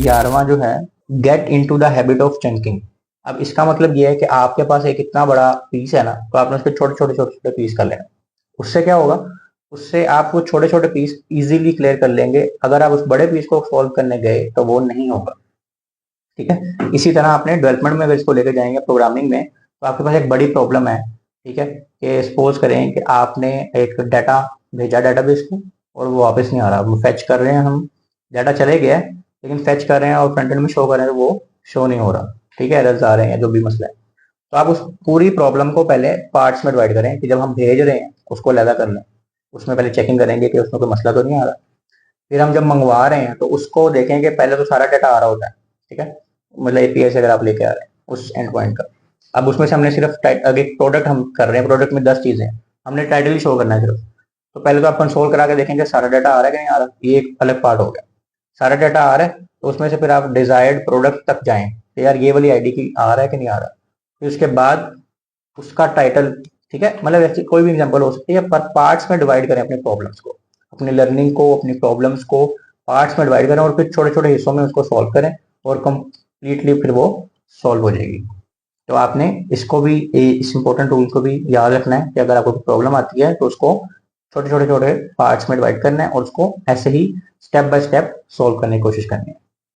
11वां जो है, get into the habit of chunking. अब इसका मतलब ये है कि आपके पास एक इतना बड़ा पीस है ना, तो आपने उसके छोटे छोटे छोटे छोटे पीस कर लेना। उससे क्या होगा, उससे आप वो छोटे छोटे पीस इजीली क्लियर कर लेंगे। अगर आप उस बड़े पीस को सॉल्व करने गए तो वो नहीं होगा। ठीक है, इसी तरह आपने डेवलपमेंट में अगर इसको लेकर जाएंगे प्रोग्रामिंग में, तो आपके पास एक बड़ी प्रॉब्लम है। ठीक है, कि सपोज करें कि आपने एक डाटा भेजा डेटाबेस को और वो वापस नहीं आ रहा, वो फेच कर रहे हैं हम, डाटा चले गया है, लेकिन फेच कर रहे हैं और फ्रंट एंड में शो कर रहे हैं, वो शो नहीं हो रहा। ठीक है, एरर्स आ रहे हैं, जो भी मसला है। तो आप उस पूरी प्रॉब्लम को पहले पार्ट्स में डिवाइड करें कि जब हम भेज रहे हैं उसको अलग कर लें। उसमें पहले चेकिंग करेंगे कि उसमें कोई मसला तो नहीं आ रहा। फिर हम जब मंगवा रहे हैं तो उसको देखें कि पहले तो सारा डाटा आ रहा होता है। ठीक है, मतलब एपीआई से अगर आप लेके आ रहे हैं उस एंड पॉइंट का। अब उसमें से हमने सिर्फ अगर एक प्रोडक्ट हम कर रहे हैं, प्रोडक्ट में 10 चीजें हैं, हमने टाइटल ही शो करना है सिर्फ। तो पहले तो आप कंसोल करा के देखेंगे सारा डाटा आ रहा है कि नहीं आ रहा, ये एक अलग पार्ट हो गया। सारा डाटा आ रहा है तो उसमें से फिर आप डिजायर्ड प्रोडक्ट तक जाएं कि यार ये वाली आईडी की आ रहा है कि नहीं आ रहा। फिर उसके बाद उसका टाइटल। ठीक है, मतलब ऐसी कोई भी एग्जांपल हो सकती है, पर पार्ट्स में डिवाइड करें अपने प्रॉब्लम्स को, अपनी लर्निंग को, अपनी प्रॉब्लम्स को पार्ट्स में डिवाइड करें और फिर छोटे छोटे हिस्सों में उसको सॉल्व करें और कंप्लीटली फिर वो सॉल्व हो जाएगी। तो आपने इसको भी, इस इंपॉर्टेंट रूल को भी याद रखना है कि अगर आपको प्रॉब्लम आती है तो उसको छोटे छोटे छोटे पार्ट्स में डिवाइड करना है और उसको ऐसे ही स्टेप बाय स्टेप सॉल्व करने की कोशिश करनी है।